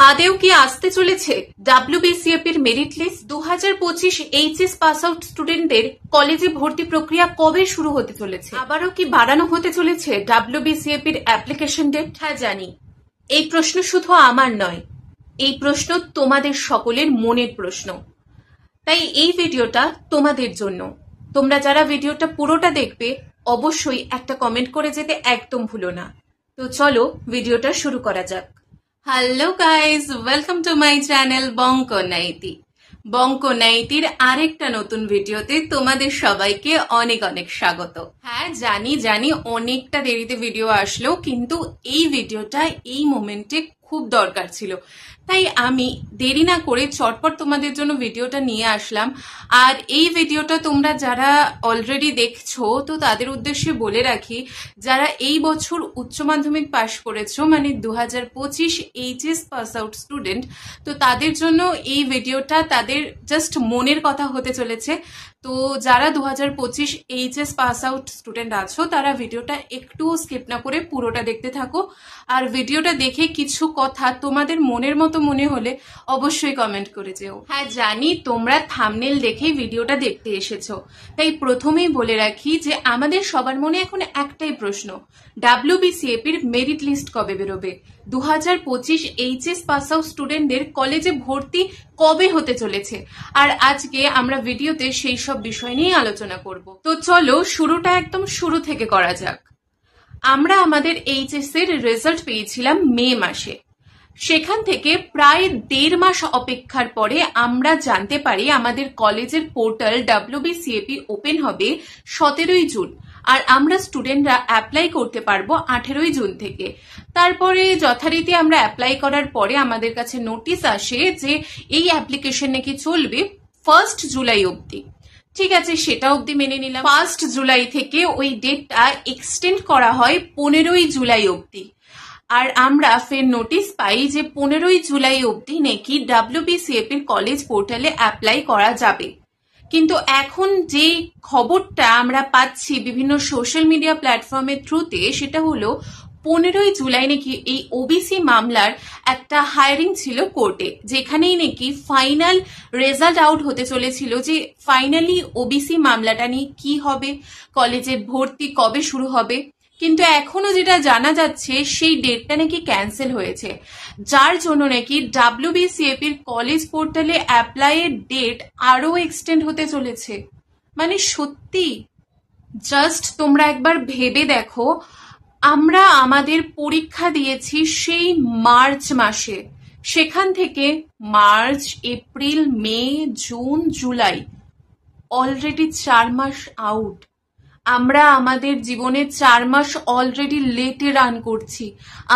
আদেও কি আসতে চলেছে ডাব্লিউবিসিএপির merit list? 2025 HS pass out স্টুডেন্টদের কলেজে ভর্তি প্রক্রিয়া কবে শুরু হতে চলেছে? আবারও কি বাড়ানো হতে চলেছে ডাব্লিউবিসিএপির অ্যাপ্লিকেশন ডেট? হ্যাঁ জানি, এই প্রশ্ন শুধু আমার নয়, এই প্রশ্ন তোমাদের সকলের মনের প্রশ্ন। তাই এই ভিডিওটা তোমাদের জন্য। তোমরা যারা ভিডিওটা পুরোটা দেখবে অবশ্যই একটা কমেন্ট করে যেতে একদম ভুলো না। তো চলো ভিডিওটা শুরু করা যাক। Hello guys, welcome to my channel বঙ্কনাইতি। বঙ্কনাইতির আরেকটা নতুন ভিডিওতে তোমাদের সবাইকে অনেক অনেক স্বাগত। হ্যাঁ জানি অনেকটা দেরিতে ভিডিও আসলো, কিন্তু এই ভিডিওটা এই মোমেন্টে খুব দরকার ছিল, তাই আমি দেরি না করে চটপট তোমাদের জন্য ভিডিওটা নিয়ে আসলাম। আর এই ভিডিওটা তোমরা যারা অলরেডি দেখছো, তো তাদের উদ্দেশ্যে বলে রাখি, যারা এই বছর উচ্চ মাধ্যমিক পাশ করেছো, মানে 2025 এইচএস পাস আউট স্টুডেন্ট, তো তাদের জন্য এই ভিডিওটা তাদের জাস্ট মনের কথা হতে চলেছে। তো যারা 2025 এইচএস পাস আউট স্টুডেন্ট আছো, তারা ভিডিওটা একটু স্কিপ না করে পুরোটা দেখতে থাকো। আর ভিডিওটা দেখে কিছু কথা তোমাদের মনের মতো মনে হলে অবশ্যই কমেন্ট করে যেও। হ্যাঁ জানি তোমরা থাম্বনেল দেখেই ভিডিওটা দেখতে এসেছো, তাই প্রথমেই বলে রাখি যে আমাদের সবার মনে এখন একটাই প্রশ্ন, ডাব্লিউবিসিএপির মেরিট লিস্ট কবে বেরোবে? 2025 এইচএস পাস আউট স্টুডেন্টদের কলেজে ভর্তি কবে হতে চলেছে? আর আজকে আমরা ভিডিওতে সেই সব বিষয় নিয়ে আলোচনা করব। তো চলো শুরুটা একদম শুরু থেকে করা যাক। আমরা আমাদের এইচএস এর রেজাল্ট পেয়েছিলাম মে মাসে। সেখান থেকে প্রায় 1.5 মাস অপেক্ষার পরে আমরা জানতে পারি আমাদের কলেজের পোর্টাল ডাব্লিউবিসিএপি ওপেন হবে 17ই জুন, আর আমরা স্টুডেন্টরা অ্যাপ্লাই করতে পারবো 18ই জুন থেকে। তারপরে যথারীতি আমরা অ্যাপ্লাই করার পরে আমাদের কাছে নোটিশ আসে যে এই অ্যাপ্লিকেশন নাকি চলবে 1 জুলাই অবধি। ঠিক আছে, সেটা অবধি মেনে নিলাম। 1 জুলাই থেকে ওই ডেটটা এক্সটেন্ড করা হয় 15ই জুলাই অবধি। আর আমরা ফের নোটিশ পাই যে 15ই জুলাই অবধি নাকি ডাব্লিউবিসিএপির কলেজ পোর্টালে অ্যাপ্লাই করা যাবে। কিন্তু এখন যে খবরটা আমরা পাচ্ছি বিভিন্ন সোশ্যাল মিডিয়া প্ল্যাটফর্মের থ্রুতে, সেটা হলো 15ই জুলাই নাকি এই ওবিসি মামলার একটা হায়ারিং ছিল কোর্টে, যেখানেই নাকি ফাইনাল রেজাল্ট আউট হতে চলেছিল যে ফাইনালি ওবিসি মামলাটা নিয়ে কি হবে, কলেজের ভর্তি কবে শুরু হবে। কিন্তু এখনো যেটা জানা যাচ্ছে সেই ডেটটা নাকি ক্যান্সেল হয়েছে, যার জন্য নাকি ডাব্লিউবিসিএপির কলেজ পোর্টালে অ্যাপ্লাইয়ের ডেট আরো এক্সটেন্ড হতে চলেছে। মানে সত্যি জাস্ট তোমরা একবার ভেবে দেখো, আমরা আমাদের পরীক্ষা দিয়েছি সেই মার্চ মাসে, সেখান থেকে মার্চ, এপ্রিল, মে, জুন, জুলাই, অলরেডি 4 মাস আউট। আমরা আমাদের জীবনে 4 মাস অলরেডি লেটে রান করছি।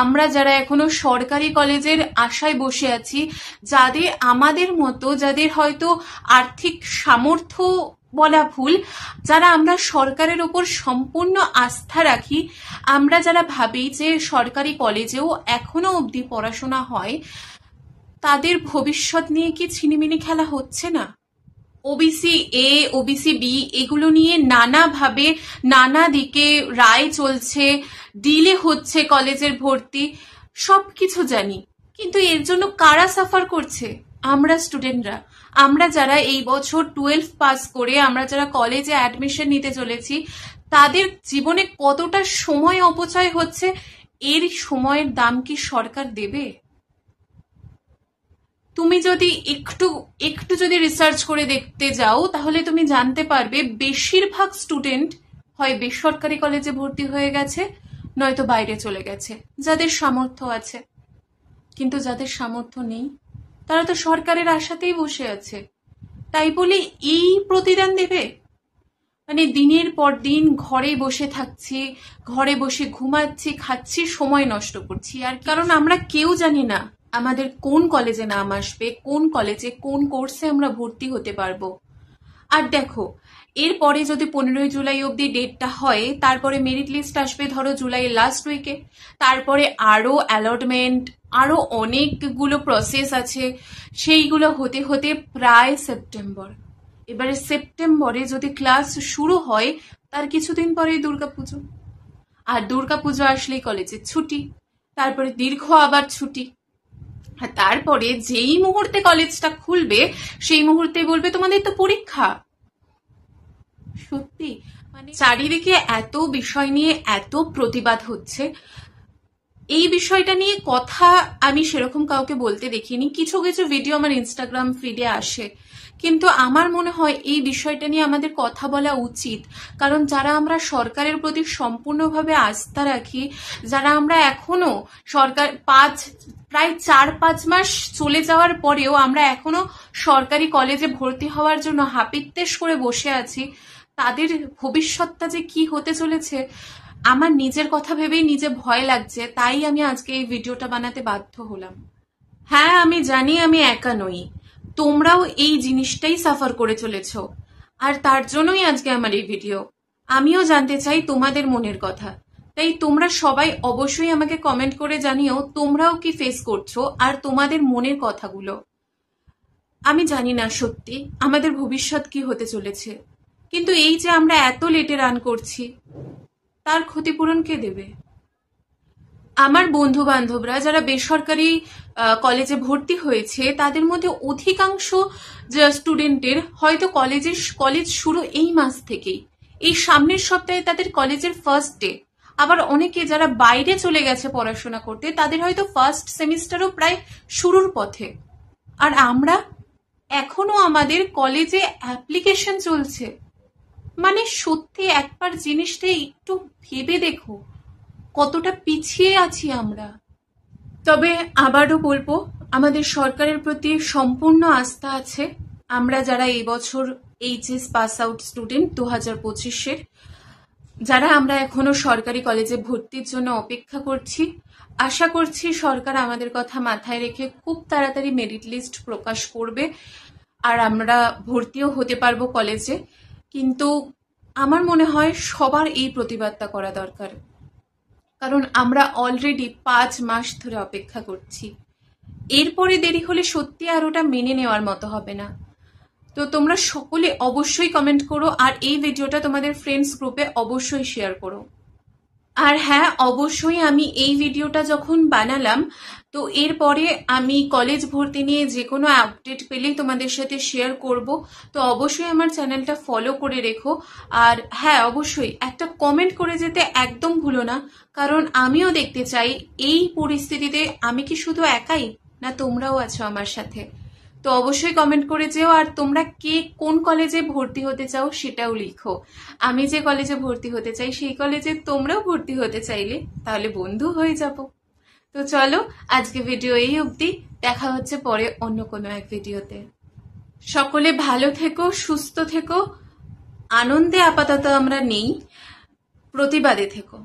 আমরা যারা এখনো সরকারি কলেজের আশায় বসে আছি, যাদের আমাদের মতো, যাদের হয়তো আর্থিক সামর্থ্য বলা ভুল, যারা আমরা সরকারের ওপর সম্পূর্ণ আস্থা রাখি, আমরা যারা ভাবি যে সরকারি কলেজেও এখনো অবধি পড়াশোনা হয়, তাদের ভবিষ্যৎ নিয়ে কি ছিনিমিনি খেলা হচ্ছে না? ওবিসি এ, ওবিসি বি, এগুলো নিয়ে নানাভাবে নানা দিকে রায় চলছে, ডিলে হচ্ছে কলেজের ভর্তি, সবকিছু জানি, কিন্তু এর জন্য কারা সাফার করছে? আমরা স্টুডেন্টরা, আমরা যারা এই বছর 12 পাস করে আমরা যারা কলেজে অ্যাডমিশন নিতে চলেছি, তাদের জীবনে কতটা সময় অপচয় হচ্ছে, এর সময়ের দাম কি সরকার দেবে? তুমি যদি একটু যদি রিসার্চ করে দেখতে যাও, তাহলে তুমি জানতে পারবে বেশিরভাগ স্টুডেন্ট হয় বেসরকারি কলেজে ভর্তি হয়ে গেছে, নয়তো বাইরে চলে গেছে, যাদের সামর্থ্য আছে। কিন্তু যাদের সামর্থ্য নেই, তারা তো সরকারের আশাতেই বসে আছে। তাই বলে এই প্রতিদান দেবে? মানে দিনের পর দিন ঘরে বসে থাকছি, ঘরে বসে ঘুমাচ্ছি, খাচ্ছি, সময় নষ্ট করছি। আর কারণ আমরা কেউ জানি না আমাদের কোন কলেজে নাম আসবে, কোন কলেজে কোন কোর্সে আমরা ভর্তি হতে পারবো। আর দেখো, এরপরে যদি 15ই জুলাই অবধি ডেটটা হয়, তারপরে মেরিট লিস্ট আসবে ধরো জুলাইয়ের লাস্ট উইকে, তারপরে আরো অ্যালটমেন্ট, আরো অনেকগুলো প্রসেস আছে, সেইগুলো হতে হতে প্রায় সেপ্টেম্বর। এবারে সেপ্টেম্বরে যদি ক্লাস শুরু হয়, তার কিছুদিন পরেই দুর্গাপুজো, আর দুর্গাপুজো আসলেই কলেজের ছুটি, তারপরে দীর্ঘ আবার ছুটি। আর তারপরে যেই মুহূর্তে কলেজটা খুলবে সেই মুহূর্তে বলবে তোমাদের তো পরীক্ষা। সত্যি মানে চারিদিকে এত বিষয় নিয়ে এত প্রতিবাদ হচ্ছে, এই বিষয়টা নিয়ে কথা আমি সেরকম কাউকে বলতে দেখিনি। কিছু কিছু ভিডিও আমার ইনস্টাগ্রাম ফিডে আসে, কিন্তু আমার মনে হয় এই বিষয়টা নিয়ে আমাদের কথা বলা উচিত। কারণ যারা আমরা সরকারের প্রতি সম্পূর্ণভাবে আস্থা রাখি, যারা আমরা এখনো সরকার প্রায় 4-5 মাস চলে যাওয়ার পরেও আমরা এখনো সরকারি কলেজে ভর্তি হওয়ার জন্য হাপিত্তেশ করে বসে আছি, তাদের ভবিষ্যৎটা যে কি হতে চলেছে আমার নিজের কথা ভেবেই নিজে ভয় লাগছে। তাই আমি আজকে এই ভিডিওটা বানাতে বাধ্য হলাম। হ্যাঁ, আমি জানি আমি একা নই, তোমরাও এই জিনিসটাই সাফার করে চলেছ, আর তার জন্যই আজকে আমার এই ভিডিও। আমিও জানতে চাই তোমাদের মনের কথা, তাই তোমরা সবাই অবশ্যই আমাকে কমেন্ট করে জানিও তোমরাও কি ফেস করছো আর তোমাদের মনের কথাগুলো। আমি জানি না সত্যি আমাদের ভবিষ্যৎ কি হতে চলেছে, কিন্তু এই যে আমরা এত লেটে রান করছি তার ক্ষতিপূরণ কে দেবে? আমার বন্ধু বান্ধবরা যারা বেসরকারি কলেজে ভর্তি হয়েছে তাদের মধ্যে অধিকাংশ স্টুডেন্টের হয়তো কলেজ শুরু এই মাস থেকেই, এই সামনের সপ্তাহে তাদের কলেজের ফার্স্ট ডে। আবার অনেকে যারা বাইরে চলে গেছে পড়াশোনা করতে তাদের হয়তো ফার্স্ট সেমিস্টারও প্রায় শুরুর পথে, আর আমরা এখনো আমাদের কলেজে অ্যাপ্লিকেশন চলছে। মানে সত্যি একবার জিনিসটা একটু ভেবে দেখো কতটা পিছিয়ে আছি আমরা। তবে আবারও বলবো আমাদের সরকারের প্রতি সম্পূর্ণ আস্থা আছে। আমরা যারা এই বছর এইচএস পাস আউট স্টুডেন্ট 2025-এর, যারা আমরা এখনো সরকারি কলেজে ভর্তির জন্য অপেক্ষা করছি, আশা করছি সরকার আমাদের কথা মাথায় রেখে খুব তাড়াতাড়ি মেরিট লিস্ট প্রকাশ করবে আর আমরা ভর্তিও হতে পারবো কলেজে। কিন্তু আমার মনে হয় সবার এই প্রতিবাদটা করা দরকার, কারণ আমরা অলরেডি 5 মাস ধরে অপেক্ষা করছি। এরপরে দেরি হলে সত্যি আর ওটা মেনে নেওয়ার মতো হবে না। তো তোমরা সকলে অবশ্যই কমেন্ট করো আর এই ভিডিওটা তোমাদের ফ্রেন্ডস গ্রুপে অবশ্যই শেয়ার করো। আর হ্যাঁ, অবশ্যই আমি এই ভিডিওটা যখন বানালাম তো এরপরে আমি কলেজ ভর্তি নিয়ে যে কোনো আপডেট পেলেই তোমাদের সাথে শেয়ার করব। তো অবশ্যই আমার চ্যানেলটা ফলো করে রেখো। আর হ্যাঁ, অবশ্যই একটা কমেন্ট করে যেতে একদম ভুলো না, কারণ আমিও দেখতে চাই এই পরিস্থিতিতে আমি কি শুধু একাই, না তোমরাও আছো আমার সাথে। তো অবশ্যই কমেন্ট করে যেও। আর তোমরা কে কোন কলেজে ভর্তি হতে চাও সেটাও লিখো। আমি যে কলেজে ভর্তি হতে চাই সেই কলেজে তোমরাও ভর্তি হতে চাইলে তাহলে বন্ধু হয়ে যাব। তো চলো আজকে ভিডিও এই অবধি, দেখা হচ্ছে পরে অন্য কোনো এক ভিডিওতে। সকলে ভালো থেকো, সুস্থ থেকো, আনন্দে আপাতত আমরা নেই, প্রতিবাদে থেকো।